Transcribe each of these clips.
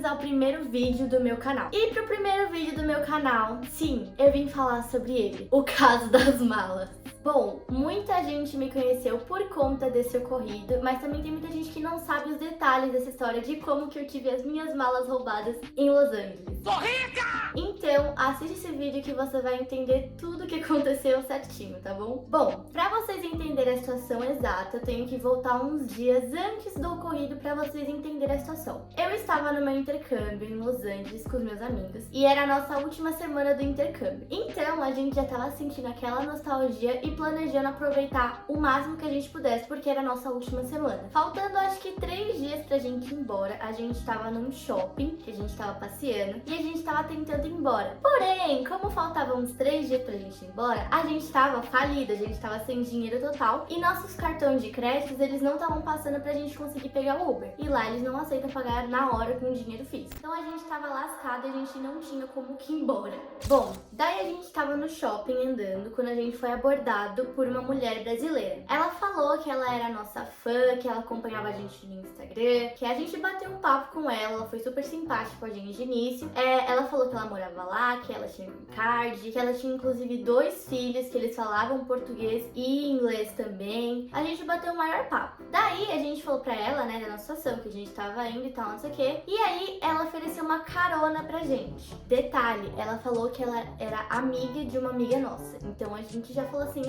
bem-vindos ao primeiro vídeo do meu canal. E pro primeiro vídeo do meu canal, sim, eu vim falar sobre ele, o caso das malas. Bom, muita gente me conheceu por conta desse ocorrido, mas também tem muita gente que não sabe os detalhes dessa história de como que eu tive as minhas malas roubadas em Los Angeles. Sou rica! Então, assiste esse vídeo que você vai entender tudo o que aconteceu certinho, tá bom? Bom, pra vocês entenderem a situação exata, eu tenho que voltar uns dias antes do ocorrido pra vocês entenderem a situação. Eu estava no meu intercâmbio em Los Angeles com os meus amigos e era a nossa última semana do intercâmbio. Então, a gente já tava sentindo aquela nostalgia e planejando aproveitar o máximo que a gente pudesse, porque era a nossa última semana. Faltando acho que 3 dias pra gente ir embora, a gente tava num shopping, que a gente tava passeando, e a gente tava tentando ir embora. Porém, como faltavam uns 3 dias pra gente ir embora, a gente tava falida, a gente tava sem dinheiro total, e nossos cartões de créditos, eles não estavam passando pra gente conseguir pegar o Uber. E lá eles não aceitam pagar na hora com dinheiro físico. Então a gente tava lascado e a gente não tinha como que ir embora. Bom, daí a gente tava no shopping andando, quando a gente foi abordado por uma mulher brasileira. Ela falou que ela era nossa fã, que ela acompanhava a gente no Instagram, que a gente bateu um papo com ela foi super simpática com a gente de início. Ela falou que ela morava lá, que ela tinha green card, que ela tinha inclusive 2 filhos, que eles falavam português e inglês também. A gente bateu o maior papo. Daí a gente falou pra ela, né, da nossa situação, que a gente tava indo e tal, não sei o quê. E aí ela ofereceu uma carona pra gente. Detalhe, ela falou que ela era amiga de uma amiga nossa. Então a gente já falou assim,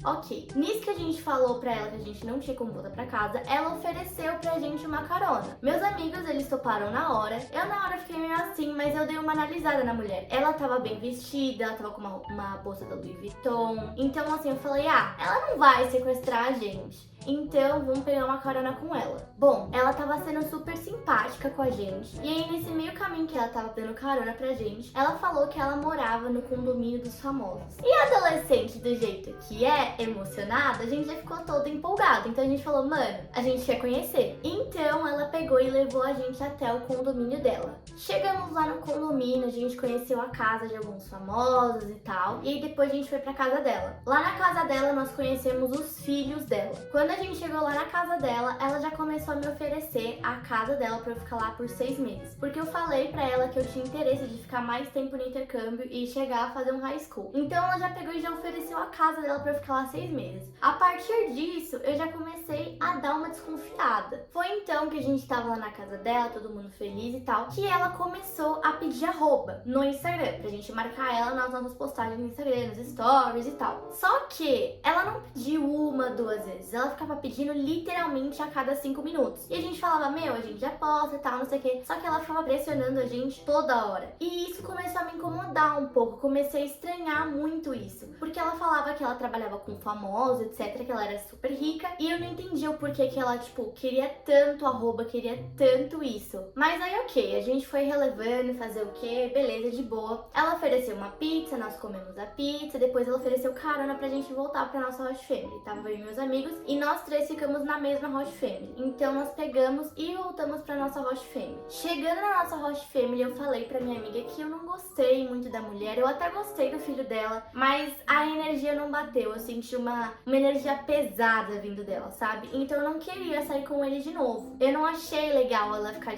ok. Nisso que a gente falou pra ela que a gente não tinha como voltar pra casa, ela ofereceu pra gente uma carona. Meus amigos, eles toparam na hora. Eu na hora fiquei meio assim, mas eu dei uma analisada na mulher. Ela tava bem vestida, ela tava com uma bolsa da Louis Vuitton. Então assim, eu falei, ela não vai sequestrar a gente. Então, vamos pegar uma carona com ela. Bom, ela tava sendo super simpática com a gente. E aí, nesse meio caminho que ela tava dando carona pra gente, ela falou que ela morava no condomínio dos famosos. E a adolescente, do jeito que é, emocionada, a gente já ficou toda empolgada. Então a gente falou, mano, a gente quer conhecer. Então ela pegou e levou a gente até o condomínio dela. Chegamos lá no condomínio, a gente conheceu a casa de alguns famosos e tal. E aí depois a gente foi pra casa dela. Lá na casa dela, nós conhecemos os filhos dela. Quando a gente chegou lá na casa dela, ela já começou a me oferecer a casa dela pra eu ficar lá por 6 meses. Porque eu falei pra ela que eu tinha interesse de ficar mais tempo no intercâmbio e chegar a fazer um high school. Então ela já pegou e já ofereceu a casa dela pra eu ficar lá 6 meses. A partir disso, eu já comecei a dar uma desconfiada. Foi então que a gente tava lá na casa dela, todo mundo feliz e tal, que ela começou a pedir arroba no Instagram, pra gente marcar ela nas nossas postagens no Instagram, nos stories e tal. Só que ela não pediu 1, 2 vezes, ela ficava pedindo literalmente a cada 5 minutos. E a gente falava, a gente já posta e tal, não sei o que. Só que ela ficava pressionando a gente toda hora. E isso começou a me incomodar um pouco. Comecei a estranhar muito isso. Porque ela falava que ela trabalhava com famosos, etc. Que ela era super rica. E eu não entendia o porquê que ela, queria tanto arroba, queria tanto isso. Mas aí, ok, a gente foi relevando, fazer o quê? Beleza, de boa. Ela ofereceu uma pizza, nós comemos a pizza. Depois ela ofereceu carona pra gente voltar pra nossa host family. Tava eu e meus amigos. E nós 3 ficamos na mesma host family. Então nós pegamos e voltamos pra nossa host family. Chegando na nossa host family, eu falei pra minha amiga que eu não gostei muito da mulher. Eu até gostei do filho dela, mas a energia não bateu. Eu senti uma energia pesada vindo dela, sabe? Então eu não queria sair com ele de novo. Eu não achei legal ela ficar,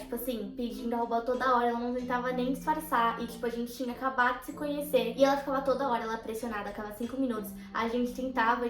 pedindo arroba toda hora. Ela não tentava nem disfarçar. E, a gente tinha acabado de se conhecer. E ela ficava toda hora, ela pressionada, a cada 5 minutos. A gente tentava,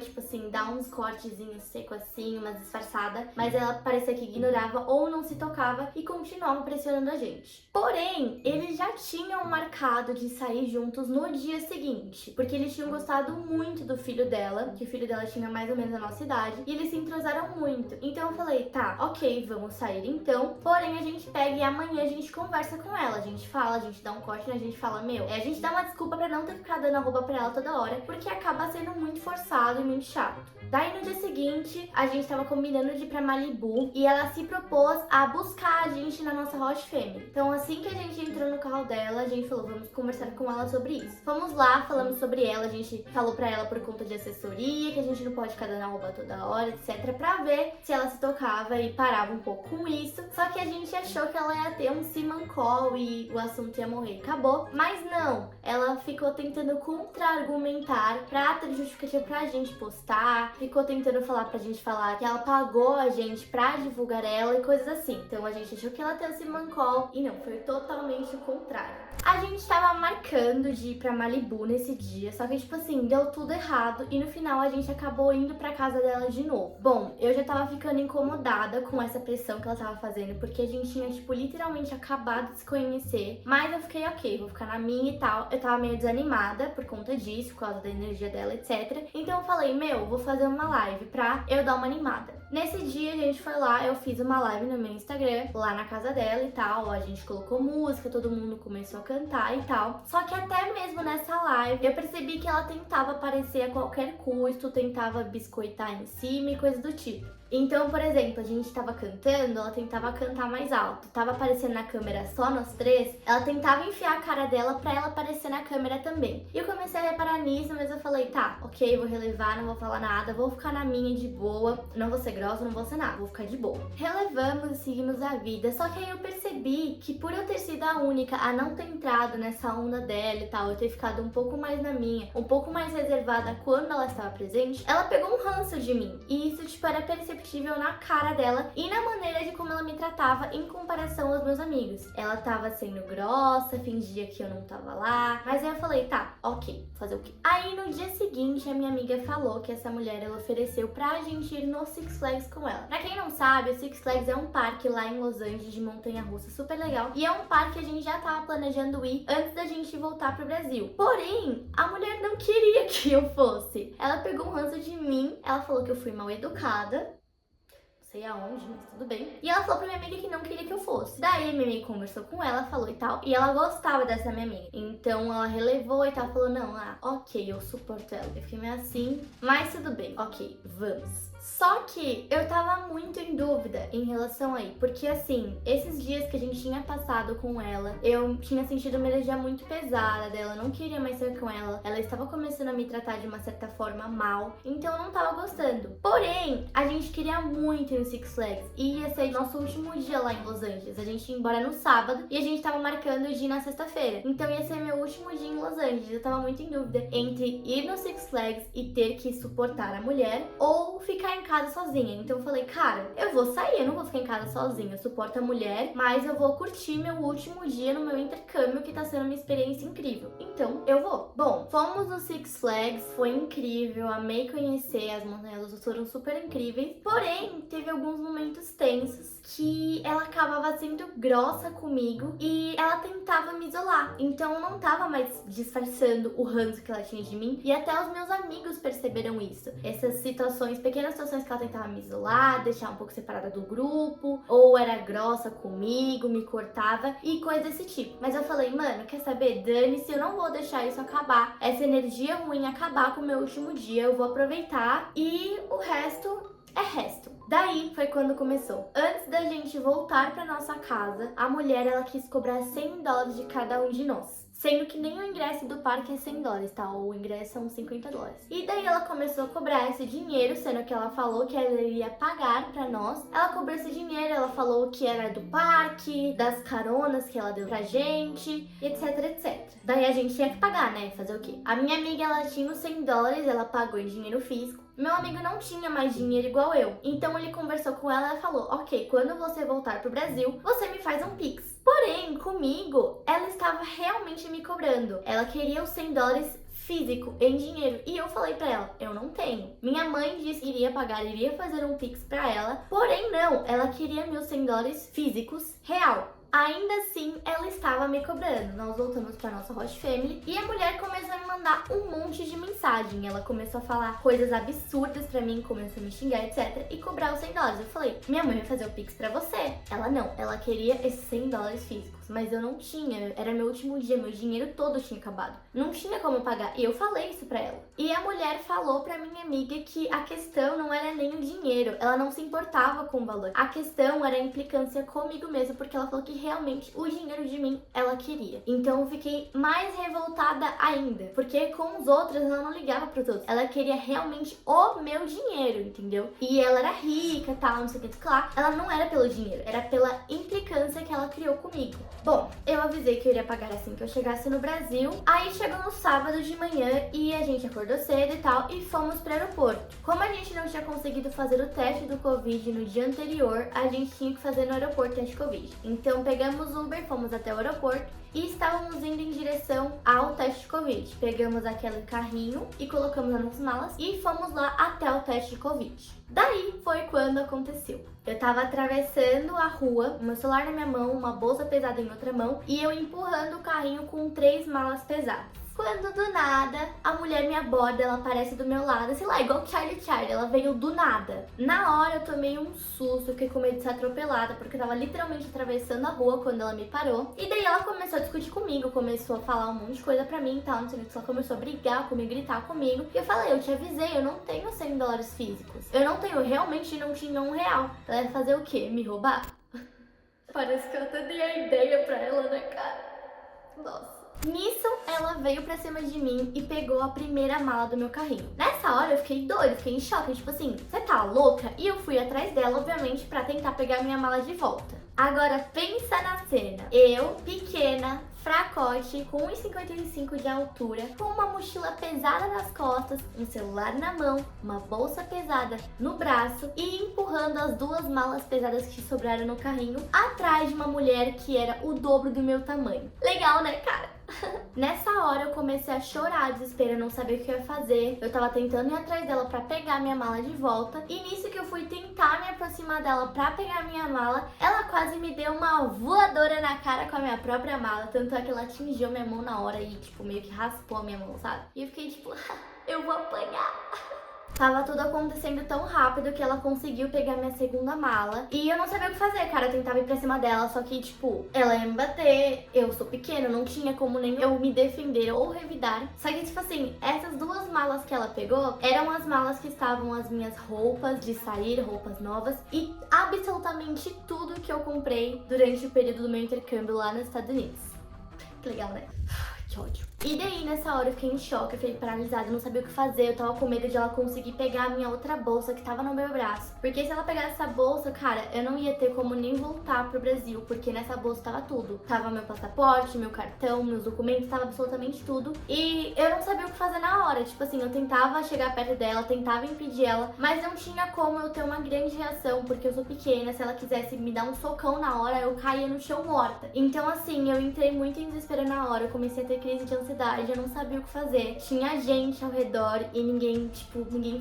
dar uns cortezinhos seco assim, uma disfarçada, mas ela parecia que ignorava ou não se tocava e continuava pressionando a gente. Porém, eles já tinham marcado de sair juntos no dia seguinte, porque eles tinham gostado muito do filho dela, que o filho dela tinha mais ou menos a nossa idade, e eles se entrosaram muito. Então eu falei, tá, ok, vamos sair então, porém a gente pega e amanhã a gente conversa com ela, a gente fala, a gente dá um corte, a gente fala, a gente dá uma desculpa pra não ter ficado dando arroba pra ela toda hora, porque acaba sendo muito forçado e muito chato. Daí no dia seguinte, a gente tava combinando de ir pra Malibu e ela se propôs a buscar a gente na nossa host family. Então assim que a gente entrou no carro dela, a gente falou, vamos conversar com ela sobre isso. Fomos lá, falamos sobre ela, a gente falou pra ela por conta de assessoria, que a gente não pode ficar dando arroba toda hora, etc. Pra ver se ela se tocava e parava um pouco com isso. Só que a gente achou que ela ia ter um Siman Call e o assunto ia morrer. Acabou. Mas não, ela ficou tentando contra-argumentar pra ter justificativa pra gente postar, ficou tentando falar pra gente gente falar que ela pagou a gente pra divulgar ela e coisas assim. Então a gente achou que ela tinha esse mancol e não, foi totalmente o contrário. A gente tava marcando de ir pra Malibu nesse dia, só que tipo assim, deu tudo errado e no final a gente acabou indo pra casa dela de novo. Bom, eu já tava ficando incomodada com essa pressão que ela tava fazendo, porque a gente tinha tipo literalmente acabado de se conhecer, mas eu fiquei ok, vou ficar na minha e tal. Eu tava meio desanimada por conta disso, por causa da energia dela, etc. Então eu falei, meu, vou fazer uma live pra eu dar uma animada. Nesse dia a gente foi lá, eu fiz uma live no meu Instagram, lá na casa dela e tal, a gente colocou música, todo mundo começou a cantar e tal. Só que até mesmo nessa live, eu percebi que ela tentava aparecer a qualquer custo, tentava biscoitar em cima e coisa do tipo. Então, por exemplo, a gente tava cantando, ela tentava cantar mais alto. Tava aparecendo na câmera só nós três, ela tentava enfiar a cara dela pra ela aparecer na câmera também. E eu comecei a reparar nisso, mas eu falei, tá, ok, vou relevar, não vou falar nada, vou ficar na minha de boa, não vou ser grossa, não vou ser nada, vou ficar de boa. Relevamos e seguimos a vida, só que aí eu percebi que por eu ter sido a única a não ter entrado nessa onda dela e tal, eu ter ficado um pouco mais na minha, um pouco mais reservada quando ela estava presente, ela pegou um ranço de mim. E isso, tipo, era perceptível na cara dela e na maneira de como ela me tratava em comparação aos meus amigos. Ela tava sendo grossa, fingia que eu não tava lá, mas aí eu falei, tá, ok, fazer o quê? Aí no dia seguinte a minha amiga falou que essa mulher ela ofereceu pra gente ir no Six Flags com ela. Pra quem não sabe, o Six Flags é um parque lá em Los Angeles de montanha-russa super legal e é um parque que a gente já tava planejando ir antes da gente voltar pro Brasil. Porém, a mulher não queria que eu fosse. Ela pegou um ranço de mim, ela falou que eu fui mal educada, sei aonde, mas tudo bem. E ela falou pra minha amiga que não queria que eu fosse. Daí minha amiga conversou com ela, falou e tal, e ela gostava dessa minha amiga. Então ela relevou e tal, falou, não, ok, eu suporto ela. Eu fiquei meio assim, mas tudo bem, ok, vamos. Só que eu tava muito em dúvida em relação aí, porque assim, esses dias que a gente tinha passado com ela, eu tinha sentido uma energia muito pesada dela, eu não queria mais ser com ela estava começando a me tratar de uma certa forma mal, então eu não tava gostando. Porém, a gente queria muito ir no Six Flags e ia ser nosso último dia lá em Los Angeles. A gente ia embora no sábado e a gente tava marcando de ir na sexta-feira, então ia ser meu último dia em Los Angeles. Eu tava muito em dúvida entre ir no Six Flags e ter que suportar a mulher ou ficar em casa sozinha. Então eu falei, cara, eu vou sair, eu não vou ficar em casa sozinha, eu suporto a mulher, mas eu vou curtir meu último dia no meu intercâmbio, que tá sendo uma experiência incrível. Então eu vou. Bom, fomos no Six Flags, foi incrível, amei conhecer, as montanhas foram super incríveis, porém teve alguns momentos tensos que ela acabava sendo grossa comigo e ela tentava me isolar. Então eu não tava mais disfarçando o ranço que ela tinha de mim e até os meus amigos perceberam isso. Essas situações, pequenas situações que ela tentava me isolar, deixar um pouco separada do grupo, ou era grossa comigo, me cortava e coisa desse tipo. Mas eu falei, mano, quer saber? Dane-se, eu não vou deixar isso acabar, essa energia ruim acabar com o meu último dia, eu vou aproveitar e o resto é resto. Daí foi quando começou. Antes da gente voltar pra nossa casa, a mulher ela quis cobrar $100 de cada um de nós. Sendo que nem o ingresso do parque é $100, tá? O ingresso são $50. E daí ela começou a cobrar esse dinheiro, sendo que ela falou que ela iria pagar pra nós. Ela cobrou esse dinheiro, ela falou que era do parque, das caronas que ela deu pra gente, etc, etc. Daí a gente tinha que pagar, né? Fazer o quê? A minha amiga, ela tinha os $100, ela pagou em dinheiro físico. Meu amigo não tinha mais dinheiro igual eu. Então ele conversou com ela e falou, ok, quando você voltar pro Brasil, você me faz um Pix. Porém, comigo, ela estava realmente me cobrando. Ela queria os $100 físico, em dinheiro. E eu falei pra ela, eu não tenho. Minha mãe disse que iria pagar, iria fazer um Pix pra ela. Porém, não, ela queria meus $100 físicos, real. Ainda assim, ela estava me cobrando. Nós voltamos para nossa Host Family e a mulher começou a me mandar um monte de mensagem. Ela começou a falar coisas absurdas pra mim, começou a me xingar, etc. E cobrar os $100. Eu falei, minha mãe vai fazer o Pix pra você. Ela não, ela queria esses $100 físicos. Mas eu não tinha, era meu último dia, meu dinheiro todo tinha acabado. Não tinha como pagar. E eu falei isso pra ela. E a mulher falou pra minha amiga que a questão não era nem o dinheiro. Ela não se importava com o valor. A questão era a implicância comigo mesma, porque ela falou que realmente o dinheiro de mim ela queria. Então eu fiquei mais revoltada ainda, porque com os outros ela não ligava pros outros. Ela queria realmente o meu dinheiro, entendeu? E ela era rica, tal, não sei o que lá. Ela não era pelo dinheiro, era pela implicância que ela criou comigo. Bom, eu avisei que eu iria pagar assim que eu chegasse no Brasil. Aí chegou no sábado de manhã e a gente acordou cedo e tal e fomos pro aeroporto. Como a gente não tinha conseguido fazer o teste do Covid no dia anterior, a gente tinha que fazer no aeroporto teste Covid. Então pegamos o Uber, fomos até o aeroporto e estávamos indo em direção ao teste de Covid. Pegamos aquele carrinho e colocamos nas malas e fomos lá até o teste de Covid. Daí foi quando aconteceu. Eu tava atravessando a rua, o meu celular na minha mão, uma bolsa pesada em outra mão e eu empurrando o carrinho com 3 malas pesadas. Quando do nada, a mulher me aborda, ela aparece do meu lado, sei lá, igual Charlie, ela veio do nada. Na hora eu tomei um susto, fiquei com medo de ser atropelada, porque eu tava literalmente atravessando a rua quando ela me parou. E daí ela começou a discutir comigo, começou a falar um monte de coisa pra mim e tal, não sei o que, ela começou a brigar comigo, gritar comigo. E eu falei, eu te avisei, eu não tenho $100 físicos. Eu não tenho, realmente não tinha R$1. Ela ia fazer o quê? Me roubar? Parece que eu até dei a ideia pra ela, né, cara? Nossa. Nisso, ela veio pra cima de mim e pegou a primeira mala do meu carrinho. Nessa hora eu fiquei doida, fiquei em choque, tipo assim, você tá louca? E eu fui atrás dela, obviamente, pra tentar pegar minha mala de volta. Agora pensa na cena. Eu, pequena, fracote, com 1,55 de altura, com uma mochila pesada nas costas, um celular na mão, uma bolsa pesada no braço e empurrando as 2 malas pesadas que sobraram no carrinho atrás de uma mulher que era o dobro do meu tamanho. Legal, né, cara? Nessa hora eu comecei a chorar, desespero, eu não sabia o que eu ia fazer. Eu tava tentando ir atrás dela pra pegar minha mala de volta. E nisso que eu fui tentar me aproximar dela pra pegar minha mala, ela quase me deu uma voadora na cara com a minha própria mala. Tanto é que ela atingiu minha mão na hora e, tipo, meio que raspou a minha mão, sabe? E eu fiquei tipo, eu vou apanhar. Tava tudo acontecendo tão rápido que ela conseguiu pegar minha segunda mala. E eu não sabia o que fazer, cara. Eu tentava ir pra cima dela, só que, tipo, ela ia me bater. Eu sou pequena, não tinha como nem eu me defender ou revidar. Só que, tipo assim, essas 2 malas que ela pegou eram as malas que estavam as minhas roupas de sair, roupas novas. E absolutamente tudo que eu comprei durante o período do meu intercâmbio lá nos Estados Unidos. Que legal, né? Que ódio. E daí, nessa hora, eu fiquei em choque, eu fiquei paralisada, não sabia o que fazer. Eu tava com medo de ela conseguir pegar a minha outra bolsa que tava no meu braço. Porque se ela pegasse essa bolsa, cara, eu não ia ter como nem voltar pro Brasil. Porque nessa bolsa tava tudo. Tava meu passaporte, meu cartão, meus documentos, tava absolutamente tudo. E eu não sabia o que fazer na hora. Tipo assim, eu tentava chegar perto dela, tentava impedir ela, mas não tinha como eu ter uma grande reação, porque eu sou pequena. Se ela quisesse me dar um socão na hora, eu caía no chão morta. Então assim, eu entrei muito em desespero na hora. Eu comecei a ter crise de ansiedade. Eu não sabia o que fazer. Tinha gente ao redor e ninguém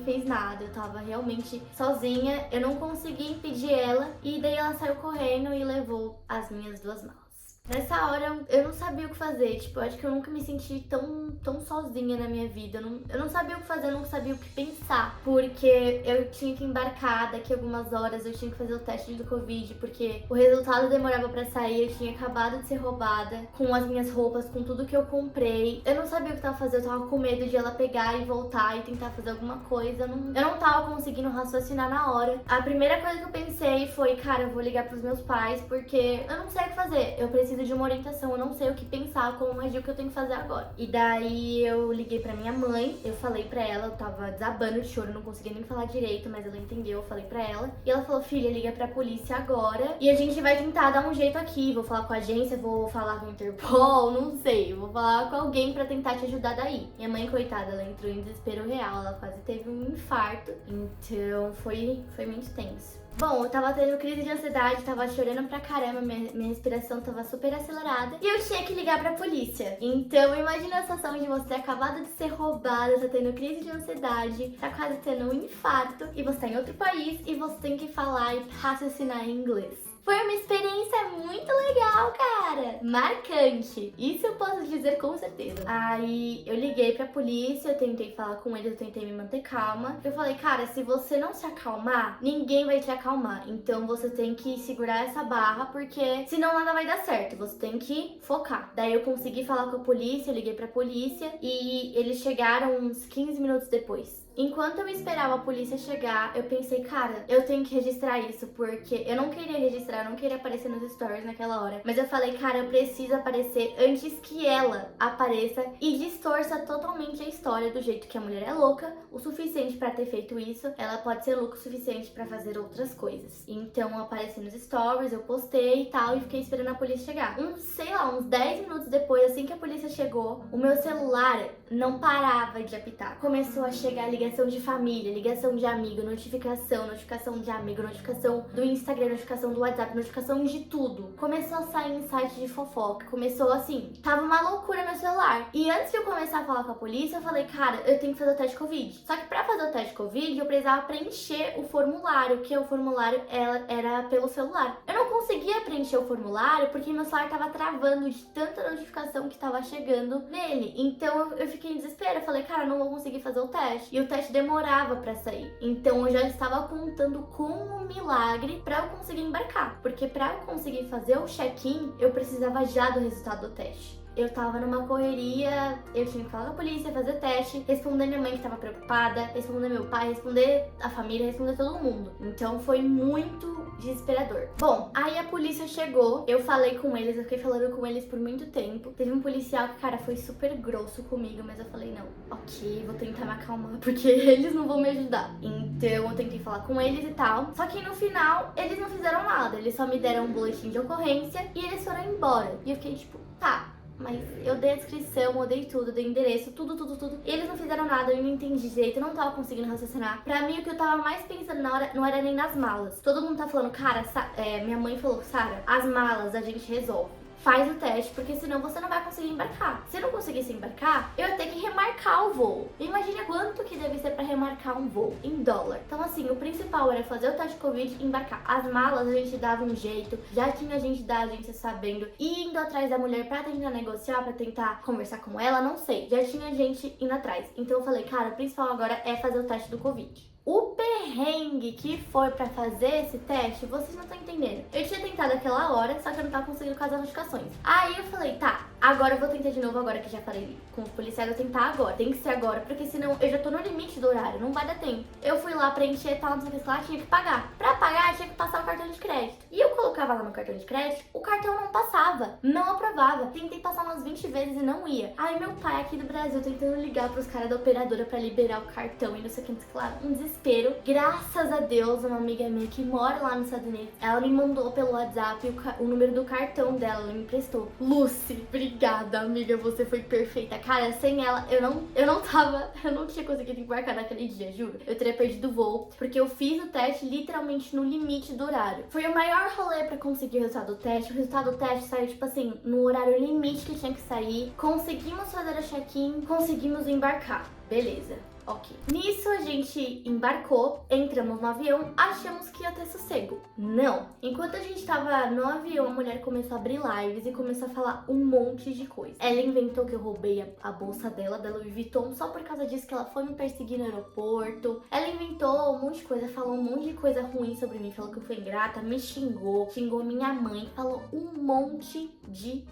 fez nada. Eu tava realmente sozinha. Eu não consegui impedir ela. E daí ela saiu correndo e levou as minhas 2 malas. Nessa hora eu não sabia o que fazer, tipo, eu acho que eu nunca me senti tão sozinha na minha vida. Eu não sabia o que fazer, eu não sabia o que pensar, porque eu tinha que embarcar daqui a algumas horas, eu tinha que fazer o teste do Covid, porque o resultado demorava pra sair, eu tinha acabado de ser roubada, com as minhas roupas, com tudo que eu comprei. Eu não sabia o que tava fazendo, eu tava com medo de ela pegar e voltar e tentar fazer alguma coisa. Eu não tava conseguindo raciocinar na hora. A primeira coisa que eu pensei foi, cara, eu vou ligar pros meus pais, porque eu não sei o que fazer, eu preciso de uma orientação, eu não sei o que pensar, como agir, o que eu tenho que fazer agora. E daí eu liguei pra minha mãe, eu falei pra ela, eu tava desabando de choro, não conseguia nem falar direito, mas ela entendeu, eu falei pra ela. E ela falou, filha, liga pra polícia agora e a gente vai tentar dar um jeito aqui, vou falar com a agência, vou falar com o Interpol, não sei, vou falar com alguém pra tentar te ajudar daí. Minha mãe, coitada, ela entrou em desespero real, ela quase teve um infarto, então foi muito tenso. Bom, eu tava tendo crise de ansiedade, tava chorando pra caramba, minha respiração tava super acelerada e eu tinha que ligar pra polícia. Então imagina a sensação de você ter acabado de ser roubada, tá tendo crise de ansiedade, tá quase tendo um infarto e você tá em outro país e você tem que falar e raciocinar em inglês. Foi uma experiência muito legal, cara. Marcante. Isso eu posso dizer com certeza. Aí eu liguei pra polícia, eu tentei falar com eles, eu tentei me manter calma. Eu falei, cara, se você não se acalmar, ninguém vai te acalmar. Então você tem que segurar essa barra, porque senão nada vai dar certo. Você tem que focar. Daí eu consegui falar com a polícia, eu liguei pra polícia e eles chegaram uns 15 minutos depois. Enquanto eu esperava a polícia chegar, eu pensei, cara, eu tenho que registrar isso, porque eu não queria registrar, eu não queria aparecer nos stories naquela hora. Mas eu falei, cara, eu preciso aparecer antes que ela apareça e distorça totalmente a história do jeito que a mulher é louca o suficiente pra ter feito isso. Ela pode ser louca o suficiente pra fazer outras coisas. Então eu apareci nos stories, eu postei e tal, e fiquei esperando a polícia chegar. Uns 10 minutos depois, assim que a polícia chegou, o meu celular não parava de apitar. Começou a chegar ligação de família, ligação de amigo, notificação de amigo, notificação do Instagram, notificação do WhatsApp, notificação de tudo. Começou a sair em site de fofoca, começou assim, tava uma loucura meu celular. E antes de eu começar a falar com a polícia, eu falei, cara, eu tenho que fazer o teste Covid. Só que pra fazer o teste Covid, eu precisava preencher o formulário, que o formulário era pelo celular. Eu não conseguia preencher o formulário porque meu celular tava travando de tanta notificação que tava chegando nele. Então eu fiquei em desespero, eu falei, cara, eu não vou conseguir fazer o teste. E o teste demorava pra sair. Então eu já estava contando com um milagre pra eu conseguir embarcar. Porque pra eu conseguir fazer o check-in, eu precisava já do resultado do teste. Eu tava numa correria, eu tinha que falar com a polícia, fazer teste, responder minha mãe que tava preocupada, responder meu pai, responder a família, responder todo mundo. Então foi muito desesperador. Bom, aí a polícia chegou, eu falei com eles, eu fiquei falando com eles por muito tempo. Teve um policial que, cara, foi super grosso comigo, mas eu falei, não, ok, vou tentar me acalmar, porque eles não vão me ajudar. Então eu tentei falar com eles e tal, só que no final eles não fizeram nada, eles só me deram um boletim de ocorrência e eles foram embora. E eu fiquei tipo, tá, mas eu dei a descrição, eu dei tudo, dei endereço, tudo. E eles não fizeram nada, eu não entendi direito, eu não tava conseguindo raciocinar. Pra mim, o que eu tava mais pensando na hora não era nem nas malas. Todo mundo tá falando, cara, minha mãe falou, Sara, as malas a gente resolve. Faz o teste, porque senão você não vai conseguir embarcar. Se não conseguisse embarcar, eu ia ter que remarcar o voo. Imagina quanto que deve ser pra remarcar um voo em dólar. Então assim, o principal era fazer o teste Covid e embarcar. As malas a gente dava um jeito, já tinha gente da agência sabendo, e indo atrás da mulher pra tentar negociar, pra tentar conversar com ela, não sei. Já tinha gente indo atrás. Então eu falei, cara, o principal agora é fazer o teste do Covid. O perrengue que foi pra fazer esse teste, vocês não estão entendendo. Eu tinha tentado aquela hora, só que eu não tava conseguindo com as notificações. Aí eu falei, tá, agora eu vou tentar de novo, agora que já falei com os policiais, eu vou tentar agora. Tem que ser agora, porque senão eu já tô no limite do horário, não vai dar tempo. Eu fui lá preencher tal, não sei o que lá, tinha que pagar. Pra pagar, tinha que passar o cartão de crédito. E eu colocava lá no cartão de crédito, o cartão não passava, não aprovava. Tentei passar umas 20 vezes e não ia. Aí meu pai aqui do Brasil tentando ligar pros caras da operadora pra liberar o cartão e não sei o que, claro, um desespero. Graças a Deus, uma amiga minha que mora lá nos Estados Unidos, ela me mandou pelo WhatsApp o número do cartão dela, ela me emprestou. Lucy, obrigada, amiga, você foi perfeita. Cara, sem ela, eu não tinha conseguido embarcar naquele dia, juro. Eu teria perdido o voo, porque eu fiz o teste literalmente no limite do horário. Foi o maior rolê pra conseguir o resultado do teste. O resultado do teste saiu, tipo assim, no horário limite que tinha que sair. Conseguimos fazer o check-in, conseguimos embarcar. Beleza. Ok. Nisso a gente embarcou, entramos no avião, achamos que ia ter sossego. Não. Enquanto a gente tava no avião, a mulher começou a abrir lives e começou a falar um monte de coisa. Ela inventou que eu roubei a bolsa dela, da Louis Vuitton, só por causa disso que ela foi me perseguir no aeroporto. Ela inventou um monte de coisa, falou um monte de coisa ruim sobre mim, falou que eu fui ingrata, me xingou minha mãe, falou um monte de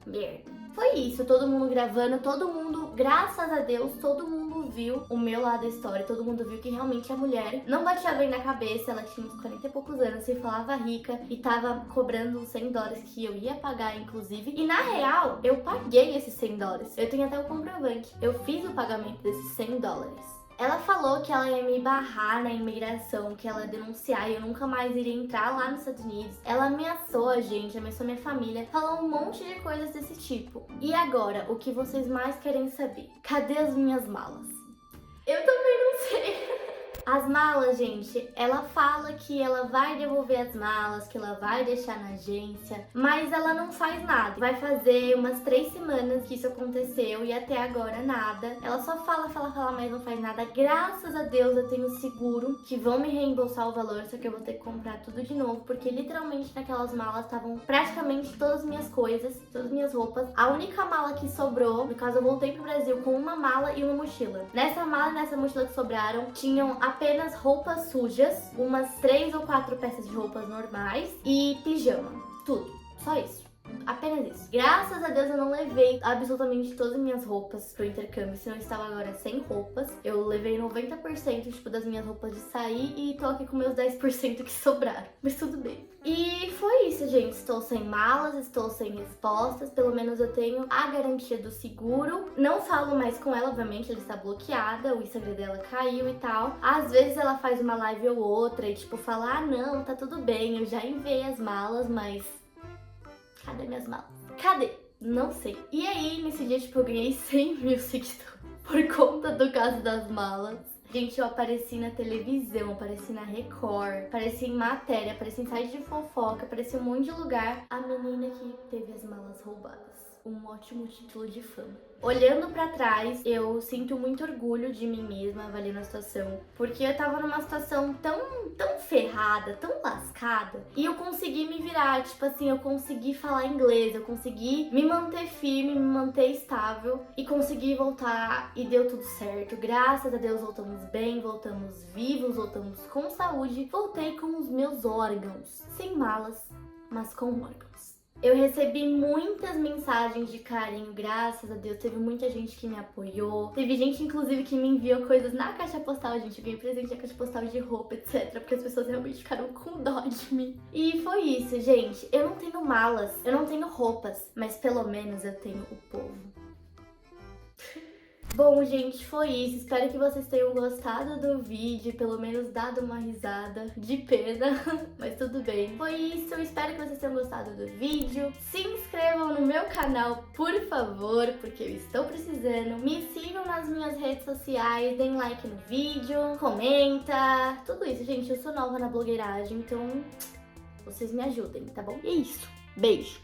merda. Foi isso, todo mundo gravando, todo mundo, graças a Deus, todo mundo viu o meu lado da história, todo mundo viu que realmente a mulher não batia bem na cabeça, ela tinha uns 40 e poucos anos, se falava rica e tava cobrando uns $100 que eu ia pagar, inclusive. E na real, eu paguei esses $100, eu tenho até o comprovante, eu fiz o pagamento desses $100. Ela falou que ela ia me barrar na imigração, que ela ia denunciar e eu nunca mais iria entrar lá nos Estados Unidos. Ela ameaçou a gente, ameaçou minha família, falou um monte de coisas desse tipo. E agora, o que vocês mais querem saber? Cadê as minhas malas? Eu também não sei. As malas, gente, ela fala que ela vai devolver as malas, que ela vai deixar na agência, mas ela não faz nada. Vai fazer umas 3 semanas que isso aconteceu e até agora nada. Ela só fala, mas não faz nada. Graças a Deus eu tenho seguro que vão me reembolsar o valor, só que eu vou ter que comprar tudo de novo, porque literalmente naquelas malas estavam praticamente todas as minhas coisas, todas as minhas roupas. A única mala que sobrou, no caso eu voltei pro Brasil com uma mala e uma mochila. Nessa mala e nessa mochila que sobraram, tinham apenas roupas sujas, umas 3 ou 4 peças de roupas normais e pijama. Tudo. Só isso. Apenas apenas isso. Graças a Deus eu não levei absolutamente todas as minhas roupas pro intercâmbio, senão eu estava agora sem roupas. Eu levei 90%, tipo, das minhas roupas de sair e tô aqui com meus 10% que sobraram. Mas tudo bem. E foi isso, gente. Estou sem malas, estou sem respostas. Pelo menos eu tenho a garantia do seguro. Não falo mais com ela, obviamente, ela está bloqueada. O Instagram dela caiu e tal. Às vezes ela faz uma live ou outra e, tipo, fala: ah, não, tá tudo bem, eu já enviei as malas, mas cadê minhas malas? Cadê? Não sei. E aí, nesse dia, tipo, eu ganhei 100 mil seguidores por conta do caso das malas. Gente, eu apareci na televisão, apareci na Record, apareci em matéria, apareci em site de fofoca, apareci em um monte de lugar. A menina que teve as malas roubadas. Um ótimo título de fama. Olhando pra trás, eu sinto muito orgulho de mim mesma avaliando a situação, porque eu tava numa situação tão ferrada, tão lascada, e eu consegui me virar, tipo assim, eu consegui falar inglês, eu consegui me manter firme, me manter estável e consegui voltar e deu tudo certo. Graças a Deus voltamos bem, voltamos vivos, voltamos com saúde, voltei com os meus órgãos, sem malas, mas com órgãos. Eu recebi muitas mensagens de carinho, graças a Deus. Teve muita gente que me apoiou. Teve gente, inclusive, que me enviou coisas na caixa postal, gente. Eu ganhei presente na caixa postal de roupa, etc. Porque as pessoas realmente ficaram com dó de mim. E foi isso, gente. Eu não tenho malas, eu não tenho roupas, mas pelo menos eu tenho o povo. Bom, gente, foi isso. Espero que vocês tenham gostado do vídeo, pelo menos dado uma risada de pena, mas tudo bem. Foi isso, eu espero que vocês tenham gostado do vídeo. Se inscrevam no meu canal, por favor, porque eu estou precisando. Me sigam nas minhas redes sociais, deem like no vídeo, comenta, tudo isso, gente. Eu sou nova na blogueiragem, então vocês me ajudem, tá bom? É isso. Beijo!